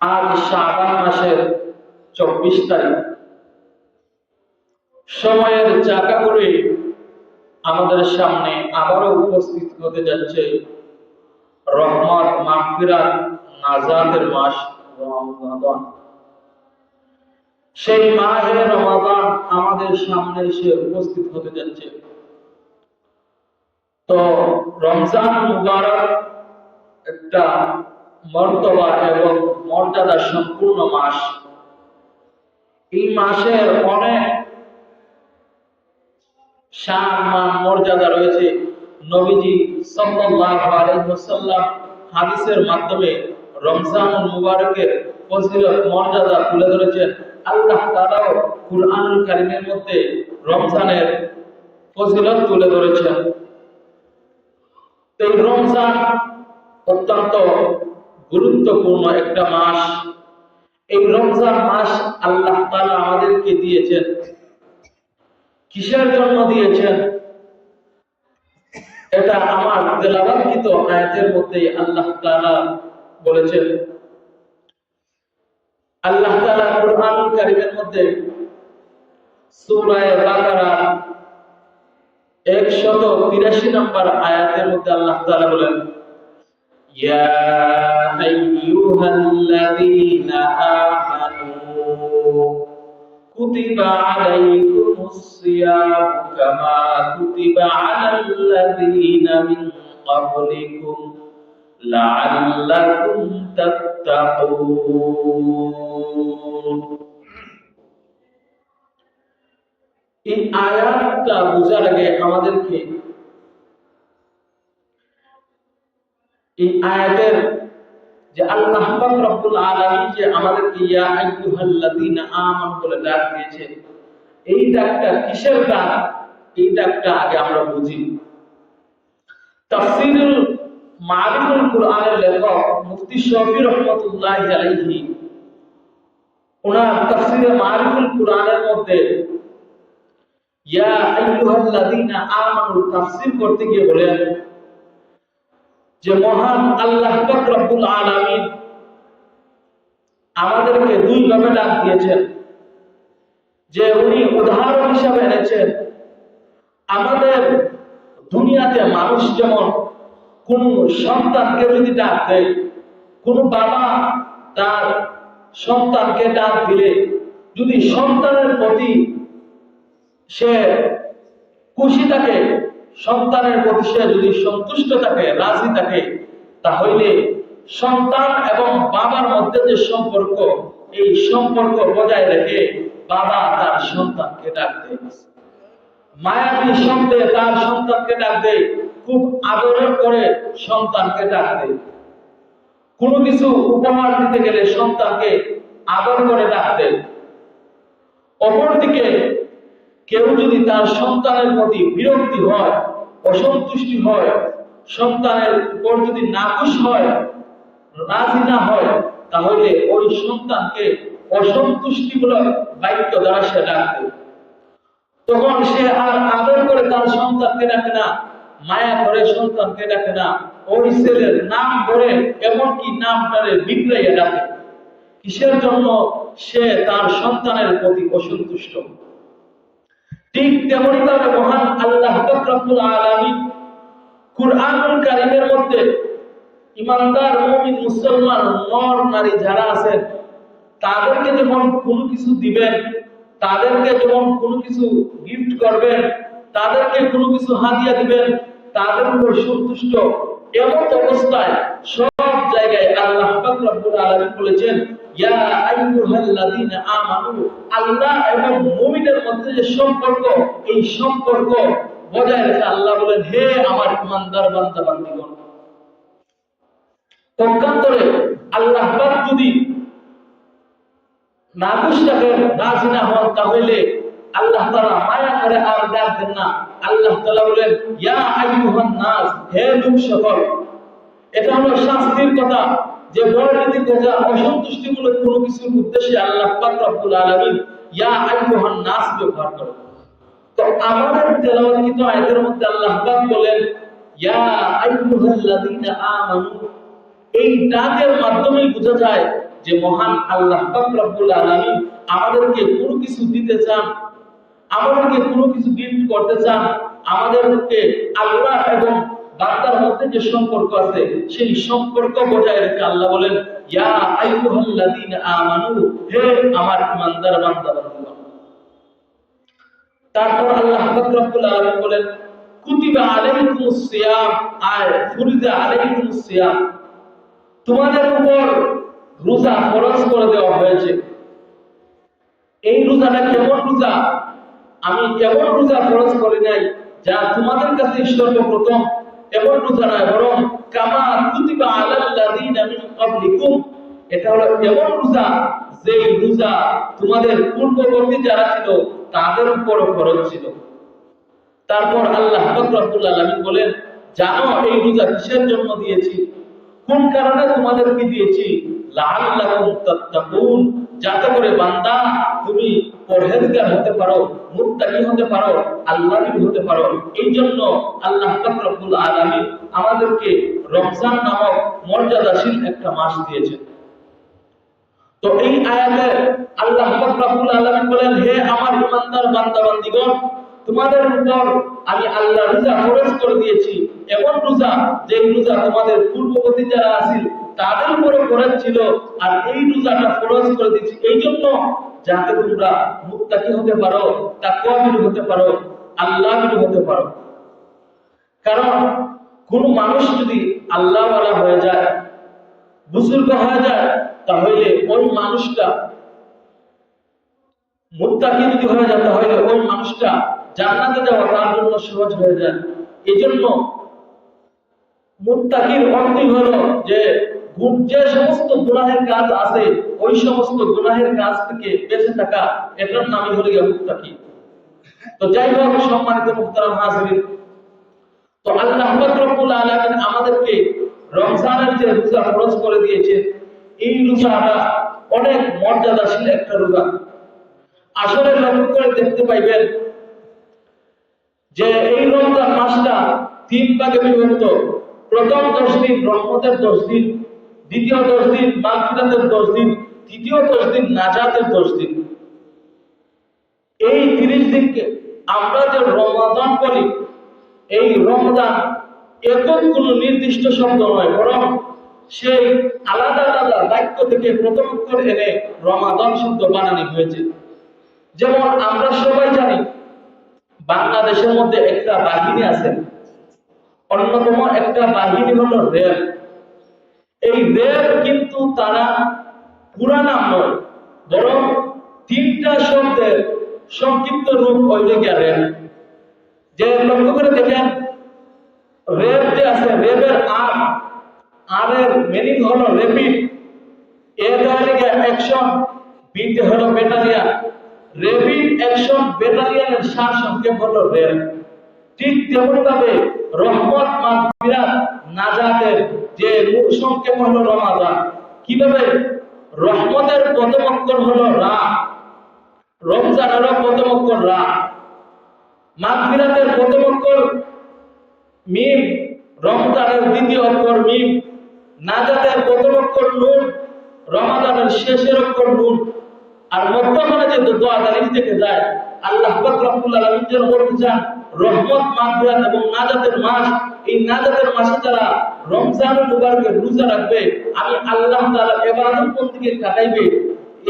আজ শাবান মাসের 24 তারিখ। সময়ের চাকা করে আমাদের সামনে আবারও উপস্থিত হতে যাচ্ছে রহমত, মাগফিরাত, নাজাতের মাস রমাদান। সেই মাহে রমাদান আমাদের সামনে এসে উপস্থিত হতে যাচ্ছে। তো রমজান মুবারক একটা মর্তবা এবং মর্যাদা সম্পূর্ণ মাস। এই মাসের অনেক শান মান মর্যাদা রয়েছে। নবীজি সাল্লাল্লাহু আলাইহি ওয়াসাল্লাম হাদিসের মাধ্যমে রমজানুল মুবারকের ফজিলত মর্যাদা তুলে ধরেছেন। আল্লাহ তাআলাও কুরআনুল কারীমের মধ্যে রমজানের ফজিলত তুলে ধরেছেন। এই রমজান অত্যন্ত গুরুত্বপূর্ণ একটা মাস। এই রমজান মাস আল্লাহ তাআলা আমাদেরকে দিয়েছেন। কিসের জন্য দিয়েছেন? এটা আমার তেলাওয়াতকৃত আয়াতের মধ্যে আল্লাহ তাআলা বলেছেন। আল্লাহ তাআলা কুরআনুল কারীমের মধ্যে সূরা বাকারা 183 নম্বর আয়াতের মধ্যে আল্লাহ তাআলা বলেন, ইয়া আইয়ুহাল্লাযীনা আমানু কুতিবা আলাইকুমুস সিয়াম কামা কুতিবা আলাল্লাযীনা মিন ক্বাবলিকুম লাআল্লাকুম তাত্তাকুন। এই আয়াতটা বোঝার আগে আমাদেরকে এই আয়াতের যে আল্লাহ পাক রব্বুল আলামিন যে আমাদেরকে ইয়া আইয়ুহাল্লাযীনা আমানু বলে ডাক দিয়েছেন, এই ডাকটা কিসের ডাক? এই ডাকটা আগে আমরা বুঝি। তাফসীরুল মারিফুল কুরআনের লেখক মুফতি শফি রাহমাতুল্লাহি আলাইহি ওনার তাফসীরে মারিফুল কুরআনের মধ্যে ইয়া আইয়ুহাল্লাযীনা আমানু তাফসীর করতে গিয়ে বলেন যে মহান আল্লাহ পাক রব্বুল আলামিন আমাদেরকে দুই ভাবে ডাক দিয়েছেন। যে উনি উদাহরণ হিসাবে এনেছেন আমাদের দুনিয়াতে মানুষ যেমন কোন সন্তানকে যদি ডাক দেয়, কোন বাবা তার সন্তানকে ডাক দিলে যদি সন্তানের প্রতি সে খুশি থাকে, সন্তানের প্রতি সে যদি সন্তুষ্ট থাকে, রাজি থাকে, তাহলে সন্তান এবং বাবার মধ্যে যে সম্পর্ক, এই সম্পর্ক বজায় রেখে বাবা তার সন্তানকে ডাক দেয়, মায়াবী শব্দে তার সন্তানকে ডাক দেয়, খুব আদরের করে সন্তানকে ডাক দেয়। কোনো কিছু উপহার দিতে গেলে সন্তানকে আদর করে ডাক দেয়। অপরদিকে কেউ যদি তার সন্তানের প্রতি বিরক্তি হয়, অসন্তুষ্টি হয়, সন্তানের উপর যদি নাখুশ হয়, রাজি না হয়, তাহলে ওই সন্তানকে অসন্তুষ্টিমূলক বাক্য দ্বারা সে ডাকে। তখন সে আর আদর করে তার সন্তানকে ডাকে না, মায়া করে সন্তানকে ডাকে না, ওই ছেলের নাম ধরে এমনকি নামটারে বিগড়াইয়া ডাকে। কিসের জন্য? সে তার সন্তানের প্রতি অসন্তুষ্ট। ঠিক তেমনি ভাবে মহান আল্লাহ পাক রব্বুল আলামিন কুরআনুল কারীমের মধ্যে ইমানদার মুমিন মুসলমান নর নারী যারা আছেন তাদেরকে যখন কোনো কিছু দিবেন, তাদেরকে যখন কোনো কিছু গিফট করবেন, তাদেরকে কোনো কিছু হাদিয়া দিবেন, তাদের উপর সন্তুষ্ট এমন অবস্থায় সব জায়গায় আল্লাহ পাক রব্বুল আলামিন বলেছেন ইয়া আইয়ুহাল্লাযীনা আমানু। আল্লাহ এবং মুমিনের মধ্যে যে সম্পর্ক, এই সম্পর্ক বজায় রেখে আল্লাহ বলেন হে আমার ইমানদার বান্দা বান্দীগণ। পক্ষান্তরে আল্লাহ পাক যদি নাখুশ থাকেন, রাজি না হন, তাহলে আল্লাহ তাআলা মায়া করে আর ডাক দেন না। আল্লাহ তাআলা বলেন ইয়া আইয়ুহান নাস, হে লোক সকল। এটা হলো শাস্তির কথা, যে বড়নীতির কথা, অসন্তুষ্টিমূলক কোনো কিছুর উদ্দেশ্যে আল্লাহ পাক রব্বুল আলামিন ইয়া আইয়ুহান নাস ব্যবহার করেন। তো আমাদের তেলাওয়াতকৃত আয়াতের মধ্যে আল্লাহ পাক বলেন ইয়া আইয়ুহাল্লাযীনা আমানু। এই ডাকের মাধ্যমে বোঝা যায় যে মহান আল্লাহ পাক রব্বুল আলামিন আমাদেরকে কোনো কিছু দিতে চান, আমাদেরকে কোনো কিছু গিফট করতে চান, আমাদেরকে আল্লাহ এবং বান্দার মধ্যে যে সম্পর্ক আছে সেই সম্পর্ক বজায় রেখে আল্লাহ বলেন, ইয়া আইয়ুহাল্লাযীনা আমানু, হে আমার ঈমানদার বান্দা-বান্দীগণ। তারপর আল্লাহ পাক রব্বুল আলামিন বলেন, কুতিবা আলাইকুমুস সিয়াম, আর ফুরিজা আলাইকুমুস সিয়াম, তোমাদের উপর রোজা ফরজ করে দেওয়া হয়েছে। এই রোজাটা কেমন রোজা? আমি এমন রোজা ফরজ করি নাই যা তোমাদের কাছে সর্বপ্রথম, এমন রোজা নয়, বরং কামা কুতিবা আলাল্লাযীনা মিন ক্বাবলিকুম, এটা হলো এমন রোজা যেই রোজা তোমাদের পূর্ববর্তী যারা ছিল তাদের উপর ফরজ ছিল। তারপর আল্লাহ পাক রব্বুল আলামিন বলেন, জানো এই রোজা কিসের জন্য দিয়েছি, কোন কারণে তোমাদেরকে দিয়েছি? লাআল্লাকুম তাত্তাকুন, যাতে করে বান্দা তুমি পরহেজগার হতে পারো, মুত্তাকি হতে পারো, আল্লাহর হতে পারো। এই জন্য আল্লাহ পাক রব্বুল আলামিন আমাদেরকে রমজান নামক মর্যাদাশীল একটা মাস দিয়েছেন। তো এই আয়াতে আল্লাহ পাক রব্বুল আলামিন বলেন, হে আমার ঈমানদার বান্দা-বান্দীগণ, তোমাদের উপর আমি আল্লাহ রোজা ফরজ করে দিয়েছি, এমন রোজা যে রোজা তোমাদের পূর্ববর্তী যারা আছিল তাদের উপরে ফরজ ছিল, আর এই রোজাটা ফরজ করে দিয়েছি এই জন্য যাতে তোমরা মুত্তাকি হতে পারো, তাকওয়াবির হতে পারো, আল্লাহর হতে পারো। কারণ কোন মানুষ যদি আল্লাহওয়ালা হয়ে যায়, বুজুর্গ হয়ে যায়, তাহলে ওই মানুষটা মুত্তাকি যদি হয়ে যায়, তাহলে ওই মানুষটা জান্নাতে যাওয়া তার জন্য সহজ হয়ে যায়। এজন্য মুত্তাকির অর্থ হলো যে যে সমস্ত গুনাহের কাজ আছে ওই সমস্ত গুনাহের কাজ থেকে বেঁচে থাকা, এটার নামই হলো মুত্তাকি। তো যাই হোক, সম্মানিত মুহতারাম হাজিরিন, তো আল্লাহ পাক রব্বুল আলামিন আমাদেরকে রমজানের যে রোজা ফরজ করে দিয়েছে, এই রোজাটা অনেক মর্যাদাশীল একটা রোজা। আসলে লক্ষ্য করে দেখতে পাইবেন যে এই রমজান মাসটা 3 ভাগে বিভক্ত। প্রথম 10 দিন রহমতের 10 দিন, দ্বিতীয় 10 দিন মাগফিরাতের 10 দিন, তৃতীয় 10 দিন নাজাতের 10 দিন। এই 30 দিনকে আমরা যে রমাদান বলি, এই রমজান একক কোনো নির্দিষ্ট শব্দ নয়, বরং সেই আলাদা আলাদা বাক্য থেকে প্রথম অক্ষর এনে রমাদান শব্দ বানানো হয়েছে। যেমন আমরা সবাই জানি বাংলাদেশের মধ্যে একটা বাহিনী আছে, অন্যতম একটা বাহিনী হলো রেল। এই রেল কিন্তু তারা পুরা নাম নয়, বরং 3টা শব্দের সংক্ষিপ্ত রূপ হইলে গিয়া রেল। যে লক্ষ্য করে দেখেন, রেল যে আছে, রেলের আর এর মিনিং হলো র্যাপিড, এ দেওয়ালে গিয়া অ্যাকশন, বি তে হলো ব্যাটালিয়ন। র্যাপিড অ্যাকশন ব্যাটালিয়নের সার সংক্ষেপ হলো রেল। ঠিক তেমনি ভাবে রহমত, মাগফিরাত, নাজাতের যে মূল সংক্ষেপ হলো রমাদান। কিভাবে? রহমতের প্রথম অক্ষর হলো রা, রমজানের প্রথম অক্ষর রা, মাগফিরাতের প্রথম অক্ষর মিম, রমজানের দ্বিতীয় অক্ষর মিম, নাজাতের প্রথম অক্ষর নুন, রমাদানের শেষের অক্ষর নুন। আর মধ্যখানে যে দোয়া দালিল থেকে যায়, আল্লাহ পাক রব্বুল আলামিন যেন বলতে চান রহমত, মাগফিরাত এবং নাজাতের মাস। এই নাজাতের মাসে যারা রমজানুল মুবারকের রোজা রাখবে, আমি আল্লাহ তাআলা ইবাদত বন্দেগী কাটাইবে।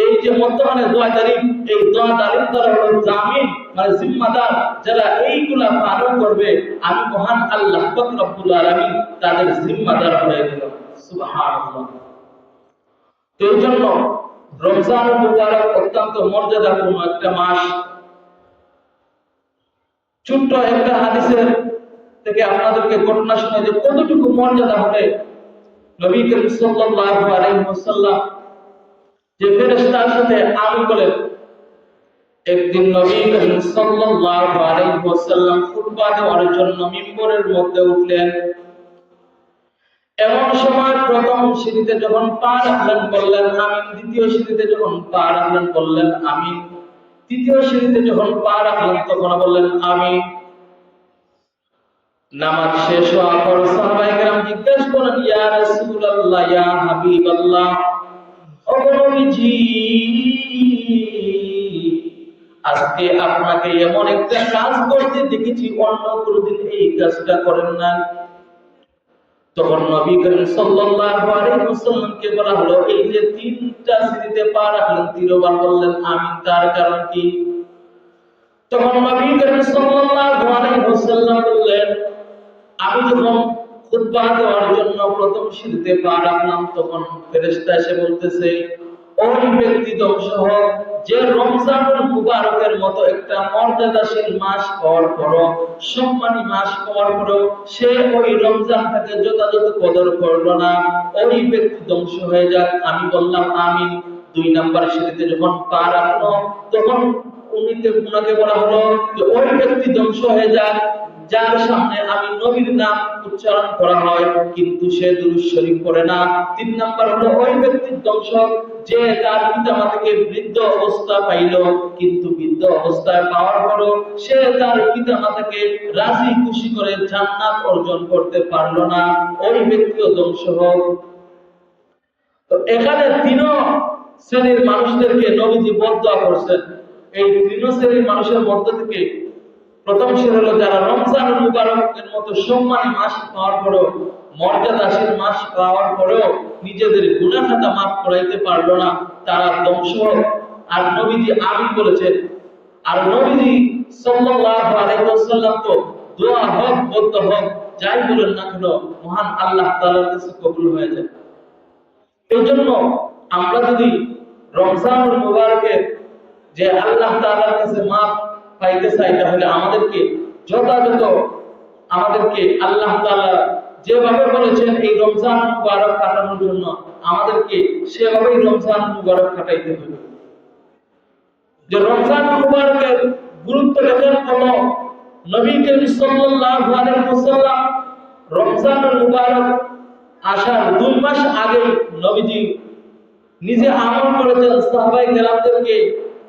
এই যে মধ্যখানে দোয়া দালিল, এই দোয়া দালিল তারা হলো জামিন, মানে জিম্মাদার। যারা এইগুলা পালন করবে, আমি মহান আল্লাহ পাক রব্বুল আলামিন তাদের জিম্মাদার হয়ে গেল। সুবহানাল্লাহ। তো এই জন্য রমজানুল মুবারক অত্যন্ত মর্যাদাপূর্ণ একটা মাস। ছোট্ট একটা হাদিসের থেকে আপনাদেরকে ঘটনা শোনাই যে কতটুকু মর্যাদা হলে নবী করিম সাল্লাল্লাহু আলাইহি ওয়াসাল্লাম যে ফেরেশতার সাথে আমিন বলেন। একদিন নবী করিম সাল্লাল্লাহু আলাইহি ওয়াসাল্লাম খুতবা দেওয়ার জন্য মিম্বরের মধ্যে উঠলেন। এমন সময় প্রথম সিঁড়িতে যখন পা রাখলেন বললেন আমিন, দ্বিতীয় সিঁড়িতে যখন পা রাখলেন বললেন আমিন, তৃতীয় সিঁড়িতে যখন পা রাখলেন তখন বললেন আমিন। নামাজ শেষ হওয়ার পর সাহাবায়ে কেরাম জিজ্ঞেস করেন, ইয়া রাসূলুল্লাহ, ইয়া হাবিবাল্লাহ, ও নবীজি, আজকে আপনাকে এমন একটা কাজ করতে দেখেছি, অন্য কোনদিন এই কাজটা করেন না। তখন নবী করিম সাল্লাল্লাহু আলাইহি ওয়াসাল্লামকে বলা হলো, এই যে তিনটা সিঁড়িতে পা রাখলেন, তিনবার বললেন আমিন, তার কারণ কি? তখন নবী করিম সাল্লাল্লাহু আলাইহি ওয়াসাল্লাম বললেন, আমি যখন খুতবা দেওয়ার জন্য প্রথম সিঁড়িতে পা রাখলাম, তখন ফেরেশতা এসে বলতেছে, ওই ব্যক্তি ধ্বংস হোক যে রমজানুল মুবারকের মতো একটা মর্যাদাশীল মাস পাওয়ার পরও, সম্মানী মাস পাওয়ার পরও সে ওই রমজানটাকে যথাযথ কদর করলো না, ওই ব্যক্তি ধ্বংস হয়ে যাক। আমি বললাম আমিন। 2 নাম্বার সিঁড়িতে যখন পা রাখলো, তখন উনাকে বলা হলো যে ওই ব্যক্তি ধ্বংস হয়ে যাক যার সামনে আমি নবীর নাম উচ্চারণ করা হয় কিন্তু সে দুরূদ শরীফ পড়ে না। 3 নাম্বার হলো ওই ব্যক্তির ধ্বংস যে তার পিতামাতাকে বৃদ্ধ অবস্থা পাইল, কিন্তু বৃদ্ধ অবস্থায় পাওয়ার পরও সে তার পিতামাতাকে রাজি খুশি করে জান্নাত অর্জন করতে পারলো না, ওই ব্যক্তিও ধ্বংস হোক। তো এখানে 3 শ্রেণীর মানুষদেরকে নবীজি বদদোয়া করছেন। এই 3 শ্রেণীর মানুষের মধ্যে থেকে প্রথম শ্রেণী হলো যারা রমজানুল মুবারকের মতো সম্মানী মাস পাওয়ার পরেও, মর্যাদাশীল মাস পাওয়ার পরেও নিজেদের গুনাহ খাতা মাফ করাইতে পারলো না, তারা ধ্বংস হোক। আর নবীজি আমিন বলেছেন। আর নবীজি সাল্লাল্লাহু আলাইহি ওয়াসাল্লাম তো দোয়া হোক বদদোয়া হোক যাই বলেন না কেন, মহান আল্লাহ তাআলার কাছে কবুল হয়ে যায়। এই জন্য আমরা যদি রমজানুল মুবারকের যে আল্লাহ তাআলার কাছে মাফ পাইতে চাই, তাহলে আমাদেরকে যথাযথ আল্লাহ তাআলা যেভাবে বলেছেন এই রমজান মুবারক কাটানোর জন্য, আমাদেরকে সেভাবেই রমজান মুবারক কাটাইতে হবে। যে রমজান মুবারকের গুরুত্ব দেখেন, হলো নবী করিম সাল্লাল্লাহু আলাইহি ওয়াসাল্লাম রমজানুল মুবারক আসার 2 মাস আগে নবীজি নিজে আমল করেছেন, সাহাবায়ে কেরামদেরকে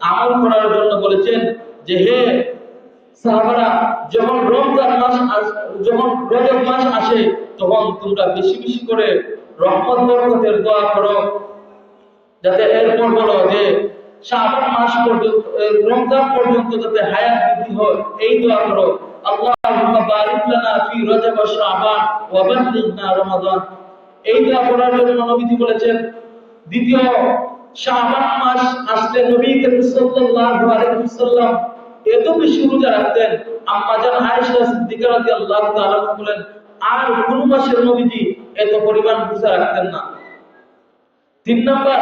আমল করার জন্য বলেছেন যে হে সাহাবারা, যখন রমজান মাস যখন রজব মাস আসে, তখন তোমরা বেশি বেশি করে রহমত বরকতের দোয়া করো, যাতে এরপর বলো যে শাবান মাস পর্যন্ত, রমজান পর্যন্ত যাতে হায়াত বৃদ্ধি হয়, এই দোয়া করো, আল্লাহুম্মা বারিক লানা ফি রজব ওয়া শাবান ওয়া বাল্লিগনা রমাদান। এই দোয়া করার জন্য নবীজি বলেছেন। দ্বিতীয়, শাবান মাস আসলে নবী করিম সাল্লাল্লাহু আলাইহি ওয়াসাল্লাম এত বেশি রোজা রাখতেন, আম্মা জান আয়েশা সিদ্দিকা রাদিয়াল্লাহু তাআলা বলেন আর কোন মাসের নবীজি এত পরিমাণ রোজা রাখতেন না। 3 নাম্বার,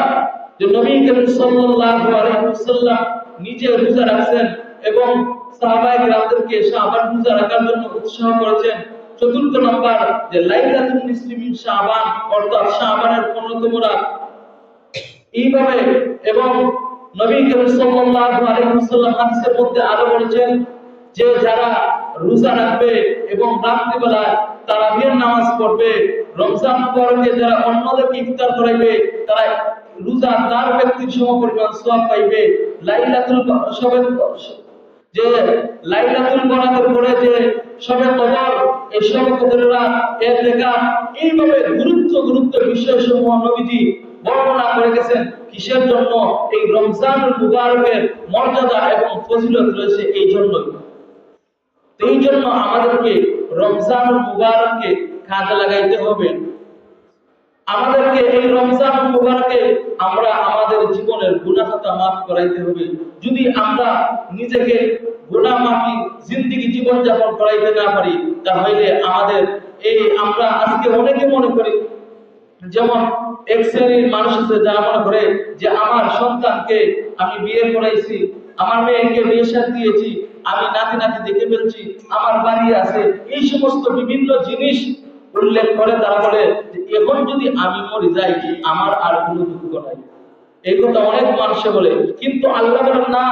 যে নবী করিম সাল্লাল্লাহু আলাইহি ওয়াসাল্লাম নিজে রোজা রাখছেন এবং সাহাবায়ে কেরামদেরকে শাবান রোজা রাখার জন্য উৎসাহ করেছেন। 4 নাম্বার, যে লাইলাতুল নিসফি মিন শাবান, অর্থাৎ শাবানের 15তম রাত, এইভাবে। এবং নবী করিম সাল্লাল্লাহু আলাইহি ওয়াসাল্লাম হাদিসের মধ্যে আরো বলেছেন যে যারা রোজা রাখবে এবং রাত্রিবেলা তারাবির নামাজ পড়বে, রমজান মুবারকে যারা অন্যদেরকে ইফতার করাইবে, তারা রোজা তার ব্যক্তির সমপরিমাণ সওয়াব পাইবে। যে লাইলাতুল বরাতের পরে যে শবে কদর, এই শবে কদরের রাত, ইতিকাফ, এইভাবে গুরুত্ব বিষয়সমূহ নবীজি বর্ণনা করে গেছেন। কিসের জন্য? এই রমজানুল মুবারকের মর্যাদা এবং ফজিলত রয়েছে এই জন্য। এই জন্য আমাদেরকে রমজানুল মুবারককে কাজে লাগাইতে হবে। আমাদেরকে এই রমজানুল মুবারকে আমরা আমাদের জীবনের গুনাহ খাতা মাফ করাইতে হবে। যদি আমরা নিজেকে গুনাহ মাফি জিন্দেগি জীবন যাপন করাইতে না পারি, তাহলে আমাদের আমরা আজকে অনেকে মনে করি, যেমন এক শ্রেণীর মানুষ আছে যারা মনে করে যে আমার সন্তানকে আমি বিয়ে করাইছি, আমার মেয়েকে বিয়ে শাদী দিয়েছি, আমি নাতি দেখে ফেলছি, আমার বাড়ি আছে, এই সমস্ত বিভিন্ন জিনিস উল্লেখ করে তারা বলে যে এখন যদি আমি মরে যাই আমার আর কোনো দুঃখ নাই। এই কথা অনেক মানুষ বলে, কিন্তু আল্লাহ বলেন না,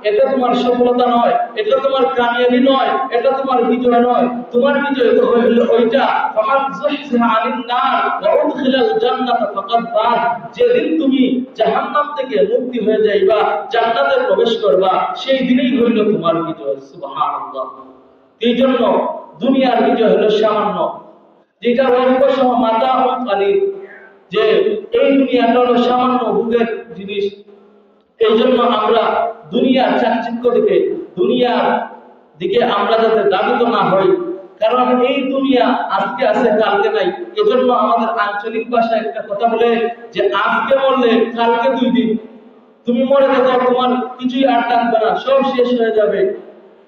এটা তোমার সফলতা নয়, এটা তোমার কামিয়াবি নয়, এটা তোমার বিজয় নয়। তোমার বিজয় তো হলো ওইটা, ফামান যুহজিহা আনিন নার ওয়া উদখিলাল জান্নাত ফাকাদ ফাজ। যেদিন তুমি জাহান্নাম থেকে মুক্তি হয়ে যাইবা, জান্নাতে প্রবেশ করবা, সেই দিনই হইল তোমার বিজয়। সুবহানাল্লাহ। এই জন্য দুনিয়ার বিজয় হলো সামান্য, যেটা অল্প সময় মাতা ও কালিল, যে এই দুনিয়াটা হলো সামান্য ভোগের জিনিস। এই জন্য আমরা দুনিয়ার চাকচিক্য দেখে দুনিয়ার দিকে আমরা যাতে দাবিত না হই, কারণ এই দুনিয়া আজকে আছে কালকে নাই। এজন্য আমাদের আঞ্চলিক ভাষায় একটা কথা বলে যে আজকে মরলে কালকে 2 দিন, তুমি মরে দেখো তোমার কিছুই আর থাকবে না, সব শেষ হয়ে যাবে।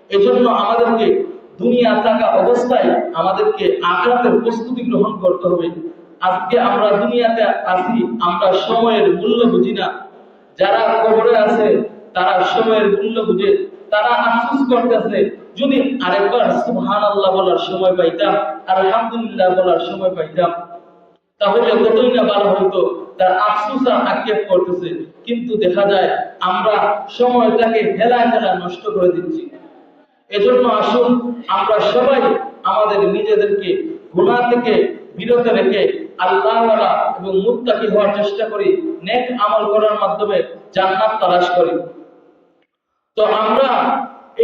এজন্য আমাদেরকে দুনিয়া থাকা অবস্থায় আমাদেরকে আখিরাতের প্রস্তুতি গ্রহণ করতে হবে। আজকে আমরা দুনিয়াতে আছি, আমরা সময়ের মূল্য বুঝি না। যারা কবরে আছে তারা সময়ের মূল্য বুঝে, তারা আফসোস করতেছে যদি আরেকবার সুবহানাল্লাহ বলার সময় পাইতাম, আলহামদুলিল্লাহ বলার সময় পাইতাম, তাহলে কতই না ভালো হইতো। তার আফসোস আর আক্ষেপ করতেছে। কিন্তু দেখা যায় আমরা সময়টাকে হেলায় নষ্ট করে দিচ্ছি। এজন্য আসুন আমরা সবাই আমাদের নিজেদেরকে গুনাহ থেকে বিরত রেখে আল্লাহওয়ালা এবং মুত্তাকি হওয়ার চেষ্টা করি, নেক আমল করার মাধ্যমে জান্নাত তালাশ করি। তো আমরা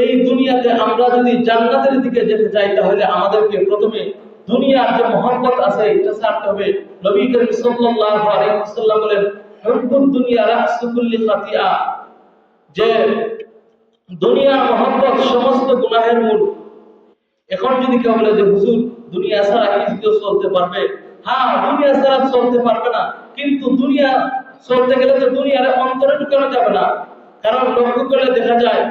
এই দুনিয়াতে আমরা যদি জান্নাতের দিকে যেতে চাই তাহলে আমাদেরকে প্রথমে দুনিয়ার যে মহব্বত আছে এটা ছাড়তে হবে। নবী করিম সাল্লাল্লাহু আলাইহি ওয়াসাল্লাম বলেন, হুব্বুদ দুনিয়া রাসু কুল্লি খাতিয়া, যে দুনিয়ার মহব্বত সমস্ত গুনাহের মূল। এখন যদি কেউ বলে যে হুজুর দুনিয়া ছাড়া কি কেউ চলতে পারবে? হ্যাঁ, দুনিয়া ছাড়া চলতে পারবে না, কিন্তু দুনিয়া চলতে গেলে তো দুনিয়ার অন্তরে ঢুকানো যাবে না। কারণ লক্ষ্য করলে দেখা যায়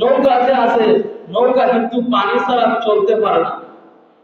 নৌকা যে আছে, নৌকা কিন্তু পানি ছাড়া চলতে পারে না।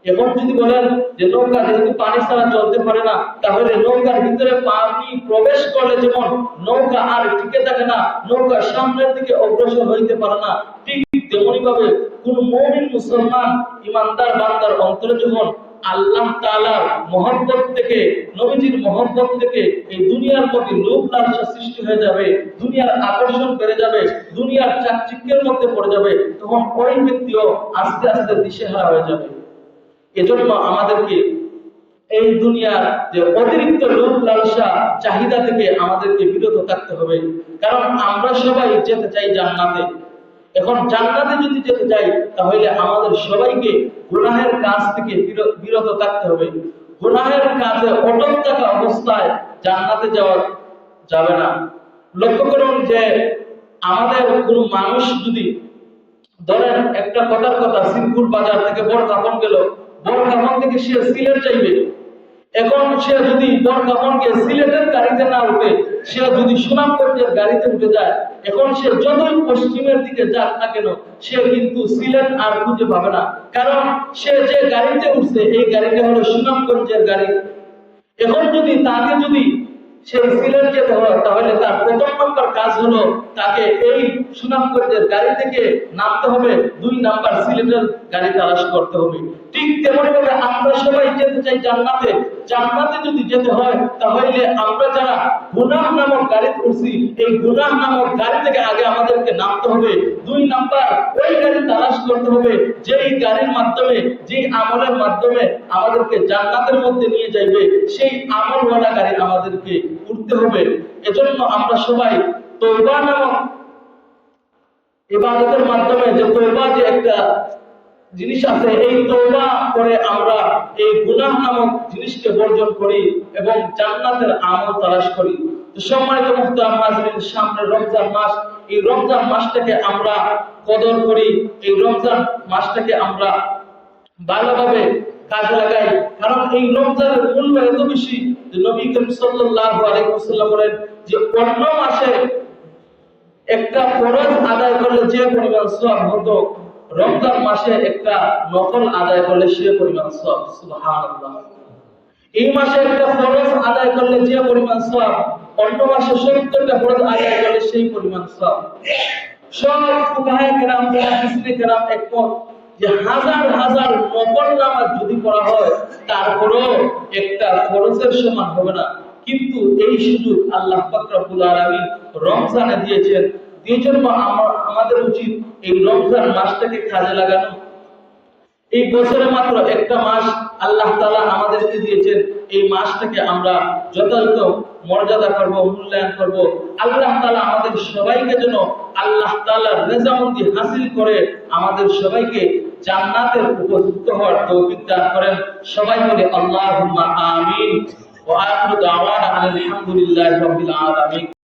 এখন যদি বলেন যে নৌকা যেহেতু পানি ছাড়া চলতে পারে না, তাহলে নৌকার ভিতরে পানি প্রবেশ করলে যেমন নৌকা আর টিকে থাকে না, নৌকা সামনের দিকে অগ্রসর হইতে পারে না, ঠিক তেমনি ভাবে কোন মুমিন মুসলমান ইমানদার বান্দার অন্তরে যখন আল্লাহ তাআলার মহব্বত থেকে, নবীজির মহব্বত থেকে এই দুনিয়ার প্রতি লোভ লালসা সৃষ্টি হয়ে যাবে, দুনিয়ার আকর্ষণ বেড়ে যাবে, দুনিয়ার চাকচিক্যের মধ্যে পড়ে যাবে, তখন ওই ব্যক্তিও আস্তে আস্তে দিশেহারা হয়ে যাবে। এজন্য আমাদেরকে এই দুনিয়ার যে অতিরিক্ত লোভ লালসা চাহিদা থেকে আমাদেরকে বিরত থাকতে হবে। কারণ আমরা সবাই যেতে চাই জান্নাতে। এখন জান্নাতে যদি যেতে চাই তাহলে আমাদের সবাইকে গুনাহের কাজ থেকে বিরত থাকতে হবে। গুনাহের কাজে অটল থাকা অবস্থায় জান্নাতে যাওয়া যাবে না। লক্ষ্য করুন যে আমাদের কোনো মানুষ যদি ধরেন একটা কথার কথা, সিঙ্গুর বাজার থেকে বড়কাপন গেল, বড়কাপন থেকে সে সিলেট যাইবে। এখন সে যদি বড়কাপনকে সিলেটের গাড়িতে না উঠে, সে যদি সুনামগঞ্জের গাড়িতে উঠে যায়, এখন সে যতই পশ্চিমের দিকে যাক না কেন, সে কিন্তু সিলেট আর খুঁজে পাবে না। কারণ সে যে গাড়িতে উঠছে এই গাড়িটা হলো সুনামগঞ্জের গাড়ি। এখন যদি তাকে যদি সেই সিলেট যেতে হয় তাহলে তার প্রথম নম্বর কাজ হলো তাকে এই সুনামগঞ্জের গাড়ি থেকে নামতে হবে, 2 নাম্বার সিলেটের গাড়ি তালাশ করতে হবে। ঠিক তেমনি ভাবে আমরা সবাই যেতে চাই জান্নাতে। জান্নাতে যদি যেতে হয় তাহলে আমরা যারা গুনাহ নামক গাড়িতে উঠছি, এই গুনাহ নামক গাড়ি থেকে আগে আমাদেরকে নামতে হবে। 2 নাম্বার ওই গাড়ি তালাশ করতে হবে যেই গাড়ির মাধ্যমে, যেই আমলের মাধ্যমে আমাদেরকে জান্নাতের মধ্যে নিয়ে যাইবে, সেই আমলওয়ালা গাড়ি আমাদেরকে উঠতে হবে। এজন্য আমরা সবাই তওবা নামক ইবাদতের মাধ্যমে, যে তওবা যে একটা জিনিস আছে, এই তওবা করে আমরা এই গুনাহ নামক জিনিসকে বর্জন করি এবং জান্নাতের আমল তালাশ করি। তো সম্মানিত মুহতারাম হাজিরিন, সামনে রমজান মাস, এই রমজান মাসটাকে আমরা কদর করি, এই রমজান মাসটাকে আমরা ভালোভাবে কাজে লাগাই। কারণ এই রমজানের মূল্য এত বেশি যে নবী করিম সাল্লাল্লাহু আলাইহি ওয়াসাল্লাম বলেন যে অন্য মাসে একটা ফরজ আদায় করলে যে পরিমাণ সওয়াব হতো, রমজান মাসে একটা নফল আদায় করলে সে পরিমাণ সওয়াব। সুবহানাল্লাহ। এই মাসে একটা ফরজ আদায় করলে যে পরিমাণ সওয়াব, অন্য মাসে 70টা ফরজ আদায় করলে সেই পরিমাণ সওয়াব। সব ফুকাহায়ে কেরাম, মুহাদ্দিসিনে কেরাম একমত যে হাজার হাজার নফল নামাজ যদি পড়া হয় তারপরেও একটা ফরজের সমান হবে না। কিন্তু এই সুযোগ আল্লাহ পাক রব্বুল আলামিন রমজানে দিয়েছেন। এই জন্য আমাদের উচিত এই রমজান মাসটাকে কাজে লাগানো। এই বছরে মাত্র একটা মাস আল্লাহ তাআলা আমাদেরকে দিয়েছেন, এই মাসটাকে আমরা যথাযথ মর্যাদা করব, মূল্যায়ন করব। আল্লাহ তাআলা আমাদের সবাইকে যেন আল্লাহ তাআলার রেজামন্দি হাসিল করে আমাদের সবাইকে জান্নাতের উপযুক্ত হওয়ার তৌফিক দান করেন। সবাই বলে আল্লাহুম্মা আমিন। ওয়া আখিরু দাওয়ানা আলহামদুলিল্লাহি রাব্বিল আলামিন।